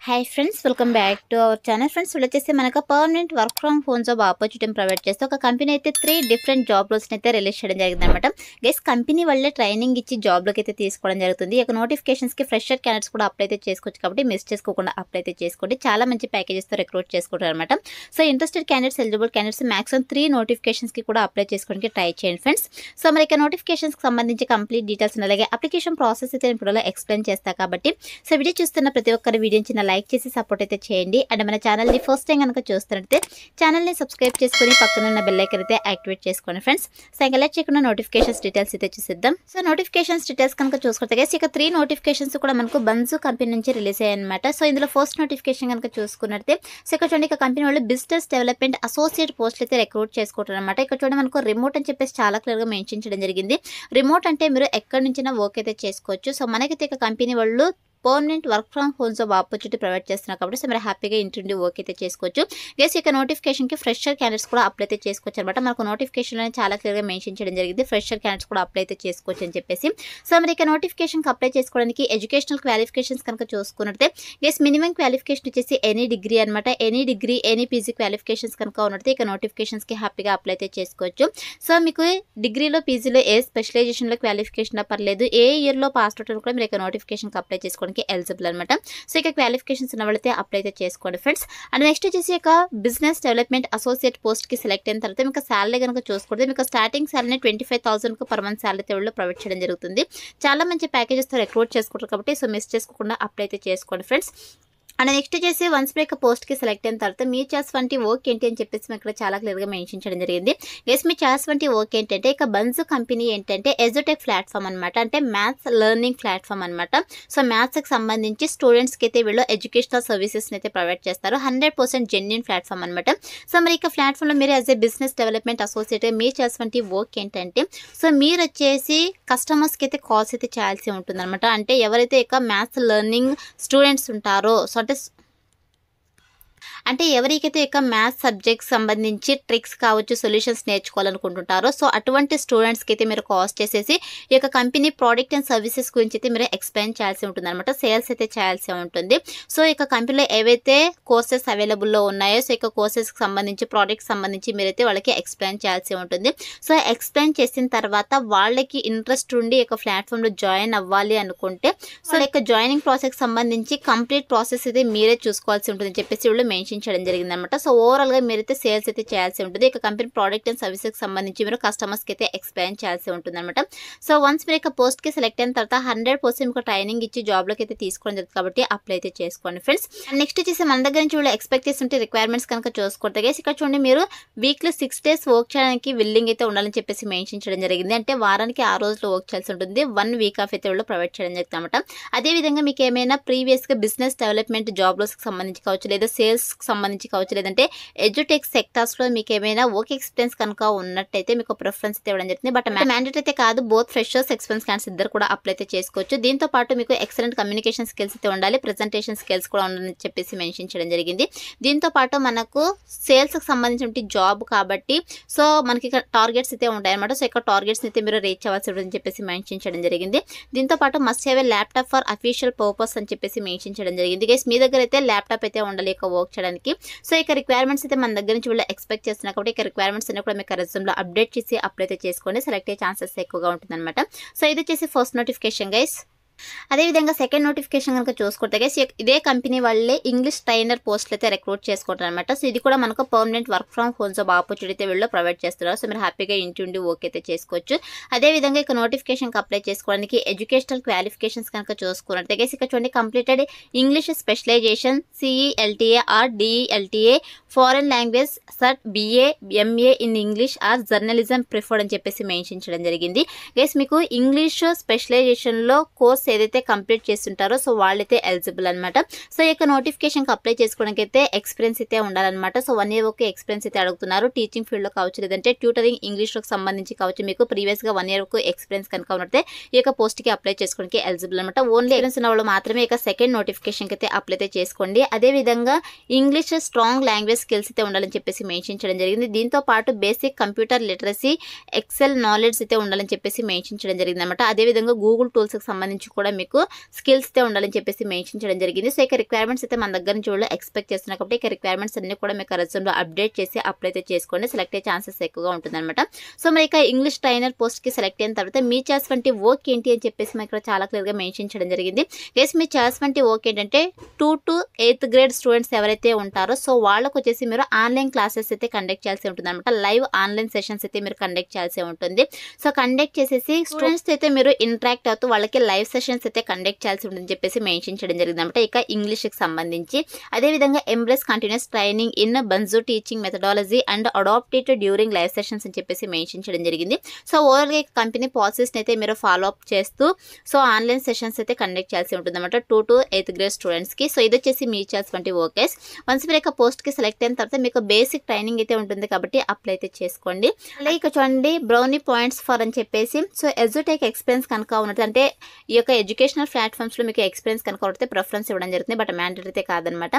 Hi friends, welcome back to our channel. Friends వచ్చేసి మనకు permanent work from home job opportunity provide చేస్తే ఒక company అయితే 3 different job రోల్స్ని అయితే రిలీజ్ చేయడం జరిగింది అనమాట. గైస్ కంపెనీ వాళ్ళే ట్రైనింగ్ ఇచ్చి జాబ్లోకి అయితే తీసుకోవడం జరుగుతుంది. ఇక నోటిఫికేషన్స్కి ఫ్రెషర్ క్యాండిడేట్స్ కూడా అప్లై అయితే చేసుకోవచ్చు కాబట్టి మిస్ చేసుకోకుండా అప్లై అయితే చేసుకోండి. చాలా మంచి ప్యాకేజెస్తో రిక్రూట్ చేసుకుంటారు అనమాట. So interested candidates, eligible candidates maximum 3 నోటిఫికేషన్స్కి కూడా అప్లై చేసుకోవడానికి ట్రై చేయండి ఫ్రెండ్స్. సో మరి ఇక నోటిఫికేషన్స్కి సంబంధించి కంప్లీట్ డీటెయిల్స్ అలాగే అప్లికేషన్ ప్రాసెస్ అయితే ఇప్పుడు ఎక్స్ప్లెయిన్ చేస్తా కాబట్టి సో వీడియో చూస్తున్న ప్రతి ఒక్కరి వీడియోని చిన్న లైక్ చేసి సపోర్ట్ అయితే చేయండి. అండ్ మన ఛానల్ని ఫస్ట్ టైం కనుక చూస్తున్నట్లయితే ఛానల్ని సబ్స్క్రైబ్ చేసుకుని పక్కన ఉన్న బెల్ ఐకాన్ అయితే యాక్టివేట్ చేసుకోండి ఫ్రెండ్స్. సో ఇంకా లెట్ చేయకుండా నోటిఫికేషన్స్ డీటెయిల్స్ అయితే చూసిద్దాం. సో నోటిఫికేషన్స్ డీటెయిల్స్ కనుక చూసుకుంటే ఇక 3 నోటిఫికేషన్స్ కూడా మనకు బన్జు కంపెనీ నుంచి రిలీజ్ అయ్యాయి అనమాట. సో ఇందులో ఫస్ట్ నోటిఫికేషన్ కనుక చూసుకున్నట్లయితే సో ఇక్కడ చూడండి, ఇక కంపెనీ వాళ్ళు బిజినెస్ డెవలప్మెంట్ అసోసియేట్ పోస్టులు అయితే రిక్రూట్ చేసుకుంటారు అనమాట. ఇక్కడ చూడండి మనకు రిమోట్ అని చెప్పేసి చాలా క్లియర్గా మెన్షన్ చేయడం జరిగింది. రిమోట్ అంటే మీరు ఎక్కడి నుంచైనా వర్క్ అయితే చేసుకోవచ్చు. సో మనకైతే ఇక కంపెనీ వాళ్ళు permanent work from home job opportunity provide చేస్తున్నారు కాబట్టి సో మీరు హ్యాపీగా ఇంటి వర్క్ అయితే చేసుకోవచ్చు. గెస్ ఇక నోటిఫికేషన్కి ఫ్రెషర్ క్యాండిడేట్స్ కూడా అప్లై అయితే చేసుకోవచ్చు అనమాట. మనకు నోటిఫికేషన్లో చాలా క్లియర్గా మెన్షన్ చేయడం జరిగింది, ఫ్రెషర్ క్యాండిడేట్స్ కూడా అప్లై అయితే చేసుకోవచ్చు అని చెప్పేసి. సో మరి ఇక నోటిఫికేషన్కి అప్లై చేసుకోవడానికి ఎడ్యుకేషనల్ క్వాలిఫికేషన్స్ కనుక చూసుకున్నట్లయితే గెస్ మినిమం క్వాలిఫికేషన్ వచ్చేసి ఎనీ డిగ్రీ అనమాట. Any degree, any PG qualifications కనుక ఉన్నట్లయితే ఇక నోటిఫికేషన్స్కి హ్యాపీగా అప్లై అయితే చేసుకోవచ్చు. సో మీకు డిగ్రీలో, పీజీలో ఏ స్పెషలైజేషన్లో క్వాలిఫికేషన్ పర్లేదు, ఏ ఇయర్లో పాస్ అవుట్ కూడా మీరు ఇక నోటిఫికేషన్కి అప్లై చేసుకోవడానికి ఎలిజిబుల్ అనమాట. సో ఇక క్వాలిఫికేషన్స్ ఉన్న వాళ్ళైతే అప్లై అయితే చేసుకోండి ఫ్రెండ్స్. అండ్ నెక్స్ట్ వచ్చేసి ఇక బిజినెస్ డెవలప్మెంట్ అసోసియేట్ పోస్ట్కి సెలెక్ట్ అయిన తర్వాత మీకు శాలరీ కనుక చూసుకుంటే మీకు starting salary 25,000 per month salary వాళ్ళు ప్రొవైడ్ చేయడం జరుగుతుంది. చాలా మంచి ప్యాకేజెస్తో రిక్రూట్ చేసుకుంటారు కాబట్టి సో మిస్ చేసుకోకుండా అప్లై అయితే చేసుకోండి ఫ్రెండ్స్. అండ్ నెక్స్ట్ వచ్చేసి వన్స్ బ్రేక్ పోస్ట్కి సెలెక్ట్ అయిన తర్వాత మీ చాయిస్ వంటి వర్క్ ఏంటి అని చెప్పేసి మేము ఇక్కడ చాలా క్లియర్గా మెన్షన్ చేయడం జరిగింది. గెస్ మీ చాయిస్ వంటి వర్క్ ఏంటంటే ఇక బన్జు కంపెనీ ఏంటంటే ఎజుటెక్ ప్లాట్ఫామ్ అనమాట. అంటే మ్యాథ్స్ లెర్నింగ్ ప్లాట్ఫామ్ అనమాట. సో మ్యాథ్స్కి సంబంధించి స్టూడెంట్స్కి అయితే వీళ్ళు ఎడ్యుకేషనల్ సర్వీసెస్ని అయితే ప్రొవైడ్ చేస్తారు. 100% జెన్యూన్ ప్లాట్ఫామ్ అనమాట. సో మరి ఇక ప్లాట్ఫామ్లో మీరు as a business development associate me choice వంటి వర్క్ ఏంటంటే సో మీరు వచ్చేసి కస్టమర్స్కి అయితే కాల్స్ అయితే చేయాల్సి ఉంటుంది అనమాట. అంటే ఎవరైతే ఇక మ్యాథ్స్ లెర్నింగ్ స్టూడెంట్స్ ఉంటారో సో అంటే ఎవరికైతే ఇక మ్యాథ్స్ సబ్జెక్ట్స్ సంబంధించి ట్రిక్స్ కావచ్చు, సొల్యూషన్స్ నేర్చుకోవాలనుకుంటుంటారో సో అటువంటి స్టూడెంట్స్కి అయితే మీరు కాల్స్ చేసేసి ఈ యొక్క కంపెనీ ప్రోడక్ట్ అండ్ సర్వీసెస్ గురించి అయితే మీరు ఎక్స్ప్లెయిన్ చేయాల్సి ఉంటుంది అనమాట. సేల్స్ అయితే చేయాల్సి ఉంటుంది. సో ఇక కంపెనీలో ఏవైతే కోర్సెస్ అవైలబుల్లో ఉన్నాయో సో ఇక కోర్సెస్కి సంబంధించి, ప్రోడక్ట్స్ సంబంధించి మీరైతే వాళ్ళకి ఎక్స్ప్లెయిన్ చేయాల్సి ఉంటుంది. సో ఎక్స్ప్లెయిన్ చేసిన తర్వాత వాళ్ళకి ఇంట్రెస్ట్ ఉండి ఇక ప్లాట్ఫామ్లో జాయిన్ అవ్వాలి అనుకుంటే సో ఇక జాయినింగ్ ప్రాసెస్కి సంబంధించి కంప్లీట్ ప్రాసెస్ అయితే మీరే చూసుకోవాల్సి ఉంటుందని చెప్పేసి వీళ్ళు మెన్షన్ చేయడం జరిగింది అనమాట. సో ఓవరాల్ గా మీరైతే సేల్స్ అయితే చేయాల్సి ఉంటుంది. ఇక కంపెనీ ప్రోడక్ట్ అండ్ సర్వీసెస్ సంబంధించి మీరు కస్టమర్స్ కి అయితే ఎక్స్ప్లెయిన్ చేయాల్సి ఉంటుంది అనమాట. సో వన్స్ మీరు ఇక పోస్ట్ కి సెలెక్ట్ అయిన తర్వాత 100% మీకు ట్రైనింగ్ ఇచ్చి జాబ్ లోకి అయితే తీసుకోవడం జరుగుతుంది కాబట్టి అప్లై అయితే చేసుకోండి ఫ్రెండ్స్. నెక్స్ట్ వచ్చేసి మన దగ్గర నుంచి వీళ్ళు ఎక్స్పెక్ట్ చేస్తుంటే రిక్వైర్మెంట్స్ కనుక చూసుకుంటే ఇక్కడ చూడండి, మీరు వీక్లీ 6 days వర్క్ చేయడానికి విల్లింగ్ అయితే ఉండాలని చెప్పేసి మెన్షన్ చేయడం జరిగింది. అంటే వారానికి 6 రోజులు వర్క్ చేయాల్సి ఉంటుంది. 1 వీక్ ఆఫ్ అయితే వీళ్ళు ప్రొవైడ్ చేయడం జరుగుతుంది అనమాట. అదేవిధంగా మీకు ఏమైనా ప్రీవియస్ గా బిజినెస్ డెవలప్మెంట్ జాబ్ లోస్ కి సంబంధించి కావచ్చు, లేదా సేల్స్ సంబంధించి కావచ్చు, లేదంటే ఎడ్యుటెక్ సెక్టార్స్ లో మీకు ఏమైనా వర్క్ ఎక్స్పీరియన్స్ కనుక ఉన్నట్టయితే మీకు ప్రిఫరెన్స్ అయితే ఇవ్వడం జరుగుతుంది. బట్ మ్యాండేట్ అయితే కాదు, బోత్ ఫ్రెషర్స్, ఎక్స్పీరియన్స్ క్యాండిడేట్స్ ఇద్దరు కూడా అప్లై అయితే చేసుకోవచ్చు. దీంతో పాటు మీకు ఎక్సలెంట్ కమ్యూనికేషన్ స్కిల్స్ అయితే ఉండాలి, ప్రెజెంటేషన్ స్కిల్స్ కూడా ఉండాలని చెప్పేసి మెన్షన్ చేయడం జరిగింది. దీంతో పాటు మనకు సేల్స్ కి సంబంధించిన జాబ్ కాబట్టి సో మనకి ఇక్కడ టార్గెట్స్ అయితే ఉంటాయి అనమాట. సో ఇక్కడ టార్గెట్స్ అయితే మీరు రీచ్ అవ్వాల్సి ఉంటుందని చెప్పేసి మెన్షన్ చేయడం జరిగింది. దీంతో పాటు must have a laptop for official purpose అని చెప్పేసి మెన్షన్ చేయడం జరిగింది. గైస్ మీ దగ్గర అయితే ల్యాప్టాప్ అయితే ఉండాలి ఇక వర్క్ చేయడానికి. సో ఇక రిక్వైర్మెంట్స్ అయితే మన దగ్గర నుంచి వీళ్ళు ఎక్స్పెక్ట్ చేస్తున్నారు కాబట్టి ఇక రిక్వైర్మెంట్స్ అన్ని కూడా మీకు రెజ్యూమ్లో అప్డేట్ చేసి అప్లై అయితే చేసుకోండి. సెలెక్ట్ అయ్యే ఛాన్సెస్ ఎక్కువగా ఉంటుంది అనమాట. సో ఇది వచ్చేసి ఫస్ట్ నోటిఫికేషన్ గైస్. అదేవిధంగా సెకండ్ నోటిఫికేషన్ కనుక చూసుకుంటే గైస్ ఇదే కంపెనీ వాళ్ళే ఇంగ్లీష్ ట్రైనర్ పోస్టులు అయితే రిక్రూట్ చేసుకుంటారు అనమాట. సో ఇది కూడా మనకు permanent work from home job opportunity అయితే వీళ్ళు ప్రొవైడ్ చేస్తున్నారు. సో మీరు హ్యాపీగా ఇంటి ఉండి వర్క్ అయితే చేసుకోవచ్చు. అదేవిధంగా ఇక నోటిఫికేషన్కి అప్లై చేసుకోవడానికి ఎడ్యుకేషనల్ క్వాలిఫికేషన్స్ కనుక చూసుకున్నట్టు గైస్ ఇక్కడ చూడండి, completed English specialization CELTA or DELTA, foreign language cert BA MA in English or journalism preferred అని చెప్పేసి మెన్షన్ చేయడం జరిగింది. గైస్ మీకు ఇంగ్లీష్ స్పెషలైజేషన్లో కోర్స్ ఏదైతే కంప్లీట్ చేస్తుంటారో సో వాళ్ళైతే ఎలిజిబుల్ అనమాట. సో ఇక నోటిఫికేషన్కి అప్లై చేసుకోవడానికి అయితే ఎక్స్పీరియన్స్ అయితే ఉండాలన్నమాట. సో 1 year వరకు ఎక్స్పీరియన్స్ అయితే అడుగుతున్నారు. టీచింగ్ ఫీల్డ్లో కావచ్చు, లేదంటే ట్యూటరింగ్ ఇంగ్లీష్కి సంబంధించి కావచ్చు, మీకు ప్రీవియస్గా 1 year వరకు ఎక్స్పీరియన్స్ కనుక ఉన్నట్టే ఈ యొక్క పోస్ట్కి అప్లై చేసుకోవడానికి ఎలిజిబుల్ అనమాట. ఓన్లీ ఎక్స్పీరియన్స్ ఉన్న వాళ్ళు మాత్రమే ఇక సెకండ్ నోటిఫికేషన్కి అయితే అప్లై అయితే చేసుకోండి. అదేవిధంగా ఇంగ్లీష్ స్ట్రాంగ్ లాంగ్వేజ్ స్కిల్స్ అయితే ఉండాలని చెప్పేసి మెన్షన్ చేయడం జరిగింది. దీంతో పాటు basic computer literacy, Excel knowledge అయితే ఉండాలని చెప్పేసి మెన్షన్ చేయడం జరిగింది అనమాట. అదేవిధంగా గూగుల్ టూల్స్కి సంబంధించి కూడా మీకు స్కిల్స్ అయితే ఉండాలని చెప్పేసి మెన్షన్ చేయడం జరిగింది. సో ఇక రిక్వైర్మెంట్స్ అయితే మన దగ్గర నుంచి వాళ్ళు ఎక్స్పెక్ట్ చేస్తున్నారు కాబట్టి ఇక రిక్వైర్మెంట్స్ అన్ని కూడా మీకు రెజ్యూమ్లో అప్డేట్ చేసి అప్లై అయితే చేసుకోండి. సెలెక్ట్ అయ్యే ఛాన్సెస్ ఎక్కువగా ఉంటుందన్నమాట. సో మరి ఇక ఇంగ్లీష్ ట్రైనర్ పోస్ట్కి సెలెక్ట్ అయిన తర్వాత మీ చేసినటువంటి వర్క్ ఏంటి అని చెప్పేసి మనకి ఇక్కడ చాలా క్లియర్గా మెన్షన్ చేయడం జరిగింది. గైస్ మీ చేసినటువంటి వర్క్ ఏంటంటే 2 to 8th grade స్టూడెంట్స్ ఎవరైతే ఉంటారో సో వాళ్ళకు వచ్చేసి మీరు ఆన్లైన్ క్లాసెస్ అయితే కండక్ట్ చేయాల్సి ఉంటుంది అనమాట. లైవ్ ఆన్లైన్ సెషన్స్ అయితే మీరు కండక్ట్ చేయాల్సి ఉంటుంది. సో కండక్ట్ చేసేసి స్టూడెంట్స్ అయితే మీరు ఇంటరాక్ట్ అవుతూ వాళ్ళకి లైవ్ సెషన్స్ అయితే కండక్ట్ చేయాల్సి ఉంటుందని చెప్పేసి మెన్షన్ చేయడం జరిగింది అనమాట. ఇక ఇంగ్లీష్కి సంబంధించి అదేవిధంగా ఎంబ్రేస్ కంటిన్యూస్ ట్రైనింగ్ ఇన్ బంజు teaching methodology and adapted during live sessions అని చెప్పేసి మెన్షన్ చేయడం జరిగింది. సో ఓవరాల్గా కంపెనీ పాలసీస్ని అయితే మీరు ఫాలో అప్ చేస్తూ సో ఆన్లైన్ సెషన్స్ అయితే కండక్ట్ చేయాల్సి ఉంటుంది అనమాట 2 to 8th grade స్టూడెంట్స్కి. సో ఇది వచ్చేసి మీ చేసినటువంటి వర్కర్స్. వన్స్ మీరు ఇక పోస్ట్కి సెలెక్ట్ అయిన తర్వాత మీకు బేసిక్ ట్రైనింగ్ అయితే ఉంటుంది కాబట్టి అప్లై అయితే చేసుకోండి. అలాగే ఇక చూడండి బ్రౌనీ పాయింట్స్ ఫర్ అని చెప్పేసి సో ఎడ్యుటెక్ ఎక్స్పీరియన్స్ కనుక ఉన్నట్టు అంటే ఈ యొక్క ఎడ్యుకేషనల్ ప్లాట్ఫామ్స్లో మీకు ఎక్స్పీరియన్స్ కనుక ఉంటే ప్రిఫరెన్స్ ఇవ్వడం జరుగుతుంది. బట్ మ్యాండేటరీ అయితే కాదనమాట.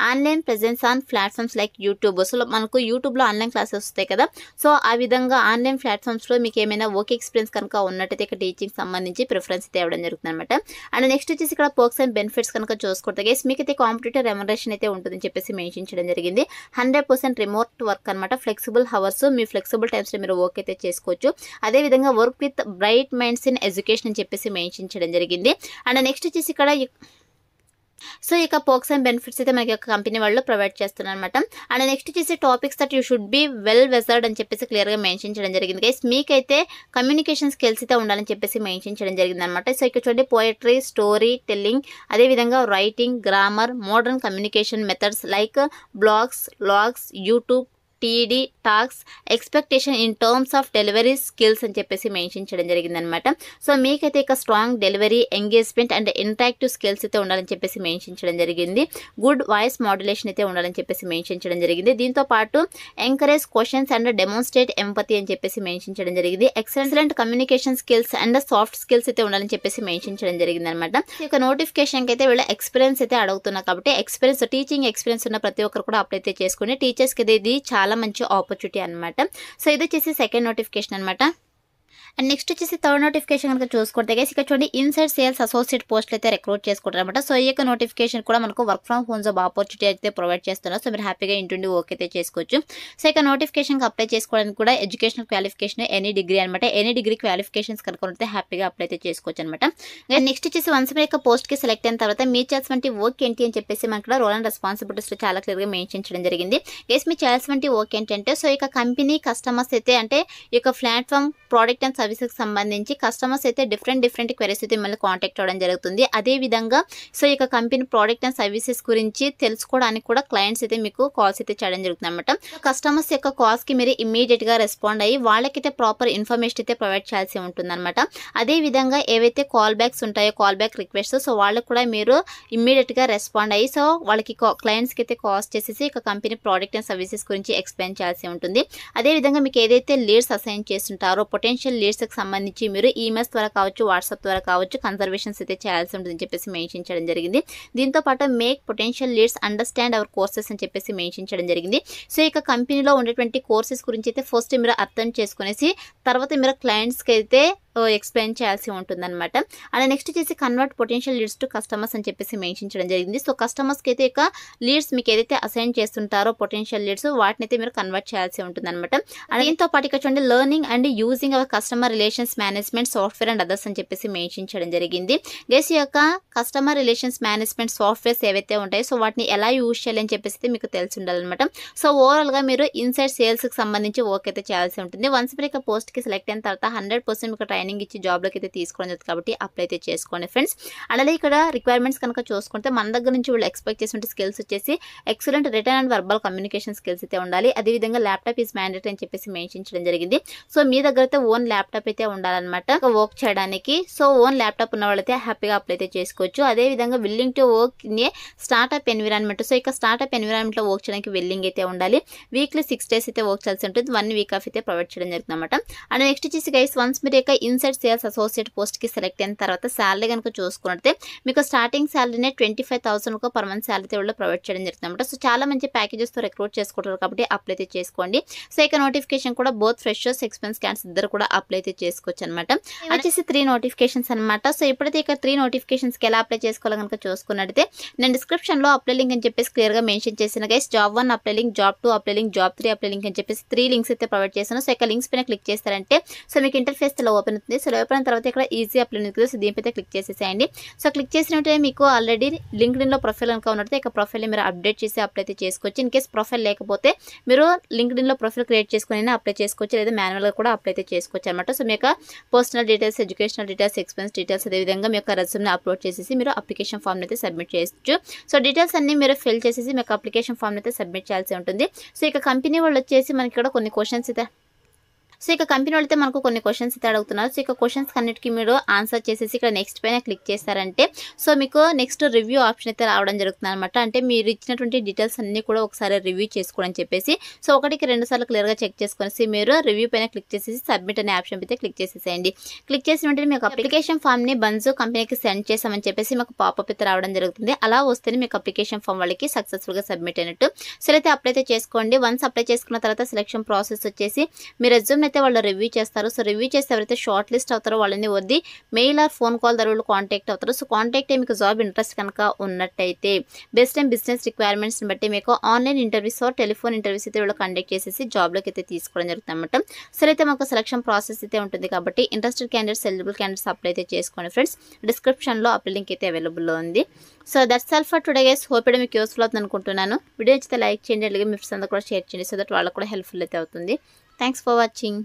Online presence on platforms like YouTube. So మనకు యూట్యూబ్లో ఆన్లైన్ క్లాసెస్ వస్తాయి కదా. సో ఆ విధంగా ఆన్లైన్ ప్లాట్ఫామ్స్లో మీకు ఏమైనా వర్క్ ఎక్స్పీరియన్స్ కనుక ఉన్నట్టయితే ఇక టీచింగ్ సంబంధించి ప్రిఫరెన్స్ అయితే ఇవ్వడం జరుగుతుంది అనమాట. అండ్ నెక్స్ట్ వచ్చేసి ఇక్కడ పర్క్స్ అండ్ బెనిఫిట్స్ కనుక చూసుకుంటే గైస్ మీకు అయితే కాంపిటేటివ్ రెమ్యునరేషన్ అయితే ఉంటుందని చెప్పేసి మెన్షన్ చేయడం జరిగింది. 100% రిమోట్ వర్క్ అనమాట. ఫ్లెక్సిబుల్ హవర్స్, మీ ఫ్లెక్సిబుల్ టైమ్స్లో మీరు వర్క్ అయితే చేసుకోవచ్చు. అదేవిధంగా work with bright minds in education అని చెప్పేసి మెన్షన్ చేయడం జరిగింది. అండ్ నెక్స్ట్ వచ్చేసి ఇక్కడ సో ఇక పర్క్స్ అండ్ బెనిఫిట్స్ అయితే మనకి కంపెనీ వాళ్ళు ప్రొవైడ్ చేస్తున్నారు అనమాట. అండ్ నెక్స్ట్ వచ్చేసి topics that you should be well వెజర్డ్ అని చెప్పేసి క్లియర్గా మెన్షన్ చేయడం జరిగింది. గైస్ మీకైతే కమ్యూనికేషన్ స్కిల్స్ అయితే ఉండాలని చెప్పేసి మెన్షన్ చేయడం జరిగింది అనమాట. సో ఇక్కడ చూడండి పోయట్రీ, స్టోరీ టెల్లింగ్, అదేవిధంగా writing, grammar, modern communication methods like blogs, logs, YouTube, TED talks, expectation in terms of delivery skills అని చెప్పేసి మెన్షన్ చేయడం జరిగింది అనమాట. సో మీకైతే ఇక strong delivery, engagement and interactive skills అయితే ఉండాలని చెప్పేసి మెన్షన్ చేయడం జరిగింది. గుడ్ వాయిస్ మాడ్యులేషన్ అయితే ఉండాలని చెప్పేసి మెన్షన్ చేయడం జరిగింది. దీంతో పాటు encourage questions and demonstrate empathy అని చెప్పేసి మెన్షన్ చేయడం జరిగింది. Excellent communication skills and soft skills అయితే ఉండాలని చెప్పేసి మెన్షన్ చేయడం జరిగింది అనమాట. ఇక నోటిఫికేషన్కి అయితే వీళ్ళ ఎక్స్పీరియన్స్ అయితే అడుగుతున్నారు కాబట్టి ఎక్స్పీరియన్స్ టీచింగ్ ఎక్స్పీరియన్స్ ఉన్న ప్రతి ఒక్కరు కూడా అప్లై అయితే చేసుకుని టీచర్స్కి ఇది చాలా మంచి ఆపర్చునిటీ అనమాట. సో ఇది వచ్చేసి సెకండ్ నోటిఫికేషన్ అనమాట. అండ్ నెక్స్ట్ వచ్చేసి థర్డ్ నోటిఫికేషన్ కనుక చూసుకుంటే గైస్ ఇక్కడ చూడండి ఇన్సైడ్ సేల్స్ అసోసియేట్ పోస్టులు అయితే రిక్రూట్ చేసుకుంటారు అనమాట. సో ఈ యొక్క నోటిఫికేషన్ కూడా మనకు work from home job opportunity అయితే ప్రొవైడ్ చేస్తున్నారు. సో మీరు హ్యాపీగా ఇంటుండి వర్క్ అయితే చేసుకోవచ్చు. సో ఇక నోటిఫికేషన్కి అప్లై చేసుకోవడానికి కూడా ఎడ్యుకేషనల్ క్వాలిఫికేషన్ ఎనీ డిగ్రీ అనమాట. ఎనీ డిగ్రీ క్వాలిఫికేషన్స్ కనుక ఉంటే హ్యాపీగా అప్లై అయితే చేసుకోవచ్చు అనమాట. నెక్స్ట్ వచ్చేసి వన్స్ మీరు యొక్క పోస్ట్కి సెలెక్ట్ అయిన తర్వాత మీ చేయాల్సిన వర్క్ ఏంటి అని చెప్పేసి మనకి రోల్ అండ్ రెస్పాన్సిబిలిటీస్లో చాలా క్లియర్గా మెన్షన్ చేయడం జరిగింది. గైస్ మీరు చేయాల్సిన వర్క్ ఏంటంటే సో ఇక కంపెనీ కస్టమర్స్ అయితే అంటే ఈ యొక్క ప్లాట్ఫామ్ ప్రోడక్ట్ అండ్ సర్వీసెస్ సంబంధించి కస్టమర్స్ అయితే డిఫరెంట్ క్వెరీస్ అయితే మిమ్మల్ని కాంటాక్ట్ అవ్వడం జరుగుతుంది. అదేవిధంగా సో ఇక కంపెనీ ప్రోడక్ట్ అండ్ సర్వీసెస్ గురించి తెలుసుకోవడానికి కూడా క్లయింట్స్ అయితే మీకు కాల్స్ అయితే చేయడం జరుగుతుంది అనమాట. కస్టమర్స్ యొక్క కాల్స్కి మీరు ఇమీడియట్గా రెస్పాండ్ అయ్యి వాళ్ళకైతే ప్రాపర్ ఇన్ఫర్మేషన్ అయితే ప్రొవైడ్ చేయాల్సి ఉంటుంది అనమాట. అదేవిధంగా ఏవైతే కాల్ బ్యాక్స్ ఉంటాయో కాల్ బ్యాక్ రిక్వెస్ట్ సో వాళ్ళకి కూడా మీరు ఇమీడియట్గా రెస్పాండ్ అయ్యి సో వాళ్ళకి క్లయింట్స్కి అయితే కాల్స్ చేసేసి ఇక కంపెనీ ప్రోడక్ట్ అండ్ సర్వీసెస్ గురించి ఎక్స్ప్లెయిన్ చేయాల్సి ఉంటుంది. అదేవిధంగా మీకు ఏదైతే లీడ్స్ అసైన్ చేస్తుంటారో పొటెన్షియల్ లీడ్స్కి సంబంధించి మీరు ఈమెయిల్స్ ద్వారా కావచ్చు, వాట్సాప్ ద్వారా కావచ్చు కన్సర్వేషన్స్ అయితే చేయాల్సి ఉంటుందని చెప్పేసి మెన్షన్ చేయడం జరిగింది. దీంతో పాటు make potential leads understand our courses అని చెప్పేసి మెన్షన్ చేయడం జరిగింది. సో ఇక కంపెనీలో ఉండేటువంటి కోర్సెస్ గురించి అయితే ఫస్ట్ మీరు అర్థం చేసుకునేసి తర్వాత మీరు క్లయింట్స్కి అయితే ఎక్స్ప్లెయిన్ చేయాల్సి ఉంటుందన్నమాట. అండ్ నెక్స్ట్ వచ్చేసి convert potential leads to customers అని చెప్పేసి మెన్షన్ చేయడం జరిగింది. సో కస్టమర్స్కి అయితే ఇక లీడ్స్ మీకు ఏదైతే అసైన్ చేస్తుంటారో పొటెన్షియల్ లీడ్స్ వాటిని అయితే మీరు కన్వర్ట్ చేయాల్సి ఉంటుందన్నమాట. అండ్ దీంతో పాటు ఇక్కడ చూడండి learning and using hour customer relations management software and others అని చెప్పేసి మెన్షన్ చేయడం జరిగింది. గైస్ ఈ యొక్క కస్టమర్ రిలేషన్స్ మేనేజ్మెంట్ సాఫ్ట్వేర్స్ ఏవైతే ఉంటాయో సో వాటిని ఎలా యూజ్ చేయాలి అని చెప్పేసి మీకు తెలిసి ఉండాలన్నమాట. సో ఓవరాల్గా మీరు ఇన్సైడ్ సేల్స్కి సంబంధించి వర్క్ అయితే చేయాల్సి ఉంటుంది. వన్స్ మీరు ఇక పోస్ట్కి సెలెక్ట్ అయిన తర్వాత 100% మీకు ట్రైనింగ్ ఇచ్చి జాబ్లోకి అయితే తీసుకోవడం జరుగుతుంది కాబట్టి అప్లై అయితే చేసుకోండి ఫ్రెండ్స్. అలాగే ఇక్కడ రిక్వైర్మెంట్స్ కనుక చూసుకుంటే మన దగ్గర నుంచి వీళ్ళు ఎక్స్పెక్ట్ చేసిన స్కిల్స్ వచ్చేసి excellent return and verbal communication skills అయితే ఉండాలి. అదేవిధంగా ల్యాప్టాప్ ఈజ్ మ్యాండేటరీ అని చెప్పేసి మెన్షన్ చేయడం జరిగింది. సో మీ దగ్గర అయితే ఓన్ ఓన్ ల్యాప్టాప్ అయితే ఉండాలన్నమాట వర్క్ చేయడానికి. సో ఓన్ ల్యాప్టాప్ ఉన్న వాళ్ళైతే హ్యాపీగా అప్లై అయితే చేసుకోవచ్చు. అదేవిధంగా willing to work in a startup environment. So ఇక స్టార్ట్అప్ ఎన్విరాన్మెంట్లో వర్క్ చేయడానికి విల్లింగ్ అయితే ఉండాలి. వీక్లీ 6 days అయితే వర్క్ చేయాల్సి ఉంటుంది. 1 week ఆఫ్ అయితే ప్రొవైడ్ చేయడం జరుగుతుంది అనమాట. అండ్ నెక్స్ట్ వచ్చేసి గైస్ వన్స్ మీరు ఇక ఇన్సైడ్ సేల్స్ అసోసియేట్ పోస్ట్కి సెలెక్ట్ అయిన తర్వాత శాలరీ కనుక చూసుకుంటే మీకు స్టార్టింగ్ శాలరీనే 25,000 పర్ మంత్ శాలరీ వాళ్ళు ప్రొవైడ్ చేయడం జరుగుతుంది అనమాట. సో చాలా మంచి ప్యాకేజెస్తో రిక్రూట్ చేసుకుంటారు కాబట్టి అప్లై అయితే చేసుకోండి. సో ఇక నోటిఫికేషన్ కూడా బోత్ ఫ్రెషర్స్ ఎక్స్పీరియన్స్ క్యాండిడేట్స్ ఇద్దరు కూడా అప్లై అయితే చేసుకోవచ్చు అనమాట. వచ్చేసి 3 notifications అనమాట. సో ఇప్పుడైతే ఇక 3 notificationsకి ఎలా అప్లై చేసుకోవాలో కనుక చూసుకున్నట్టయితే నేను డిస్క్రిప్షన్లో అప్లై లింక్ అని చెప్పేసి క్లియర్గా మెన్షన్ చేసిన guys. Job 1 apply link, job 2 apply link, job 3 apply link అని చెప్పేసి 3 links అయితే ప్రొవైడ్ చేశాను. సో ఇక లింక్స్ పైన క్లిక్ చేస్తారంటే సో మీకు ఇంటర్ఫేస్ ఇలా ఓపెన్ అవుతుంది. సో ఓపెన్ అయిన తర్వాత ఇక్కడ ఈజీ అప్లై ఉంది కదా, సో దీనిపైతే క్లిక్ చేసేసేయండి. సో క్లిక్ చేసినట్టే మీకు ఆల్రెడీ లింక్డ్ఇన్లో ప్రొఫైల్ కనుక ఉన్నట్టు ఇక ప్రొఫైల్ని మీరు అప్డేట్ చేసి అప్లై అయితే చేసుకోవచ్చు. ఇన్ కేస్ ప్రొఫైల్ లేకపోతే మీరు లింక్డ్ఇన్లో ప్రొఫైల్ క్రియేట్ చేసుకుని అప్లై చేసుకోవచ్చు, లేదా మాన్యువల్గా కూడా అప్లై అయితే చేసుకోవచ్చు అనమాట. సో మీ యొక్క personal details, educational details, expense details, అదేవిధంగా మీ యొక్క రెజ్యూమ్ని అప్లోడ్ చేసేసి మీరు అప్లికేషన్ ఫామ్ అయితే సబ్మిట్ చేయొచ్చు. సో డీటెయిల్స్ అన్ని మీరు ఫిల్ చేసేసి మీకు అప్లికేషన్ ఫామ్ అయితే సబ్మిట్ చేయాల్సి ఉంటుంది. సో ఇక కంపెనీ వాళ్ళు వచ్చేసి మనకి ఇక్కడ కొన్ని క్వశ్చన్స్ అయితే కంపెనీ వాళ్ళైతే మనకు కొన్ని క్వశ్చన్స్ అయితే అడుగుతున్నారు. సో ఇక క్వశ్చన్స్ అన్నిటికీ మీరు ఆన్సర్ చేసేసి ఇక్కడ నెక్స్ట్ పైన క్లిక్ చేస్తారంటే సో మీకు నెక్స్ట్ రివ్యూ ఆప్షన్ అయితే రావడం జరుగుతుంది అనమాట. అంటే మీరు ఇచ్చినటువంటి డీటెయిల్స్ అన్ని కూడా ఒకసారి రివ్యూ చేసుకోవడం చెప్పేసి సో 1కి 2 సార్లు క్లియర్గా చెక్ చేసుకునేసి మీరు రివ్యూ పైన క్లిక్ చేసేసి సబ్మిట్ అనే ఆప్షన్ అయితే క్లిక్ చేసేసేయండి. క్లిక్ చేసిన వెంటనే మీకు అప్లికేషన్ ఫామ్ని బంజు కంపెనీకి సెండ్ చేసామని చెప్పేసి మీకు పాపప్ అయితే రావడం జరుగుతుంది. అలా వస్తేనే మీకు అప్లికేషన్ ఫామ్ వాళ్ళకి సక్సెస్ఫుల్గా సబ్మిట్ అయినట్టు. సో అయితే అప్లై అయితే చేసుకోండి. వన్స్ అప్లై చేసుకున్న తర్వాత సెలక్షన్ ప్రాసెస్ వచ్చేసి మీ రెజ్యూమ్ అయితే వాళ్ళు రివ్యూ చేస్తారు. సో రివ్యూ చేస్తే ఎవరైతే షార్ట్ లిస్ట్ అవుతారో వాళ్ళని వద్ది మెయిల్ ఆర్ ఫోన్ కాల్ ద్వారా కాంటాక్ట్ అవుతారు. సో కాంటాక్ట్ అయ్యి మీకు జాబ్ ఇంట్రెస్ట్ కనుక ఉన్నట్టయితే బెస్ట్ అండ్ బిజినెస్ రిక్వైర్మెంట్స్ని బట్టి మీకు online interviews or telephone interviews అయితే వీళ్ళు కండక్ట్ చేసేసి జాబ్లోకి అయితే తీసుకోవడం జరుగుతుంది అనమాట. సో అయితే మాకు సెలక్షన్ ప్రాసెస్ అయితే ఉంటుంది కాబట్టి interested candidates, eligible candidates apply అయితే చేసుకోండి ఫ్రెండ్స్. డిస్క్రిప్షన్లో అప్లై లింక్ అయితే అవైలబుల్లో ఉంది. So that's all for today guys. Hope మీకు యూస్ఫుల్ అవుతుంది అనుకుంటున్నాను. వీడియో నచ్చితే లైక్ చేయండి, అలాగే మీ ఫ్రెండ్స్ అందరూ కూడా షేర్ చేయండి. సో దట్ వాళ్ళకు కూడా హెల్ప్ఫుల్ అయితే అవుతుంది. Thanks for watching.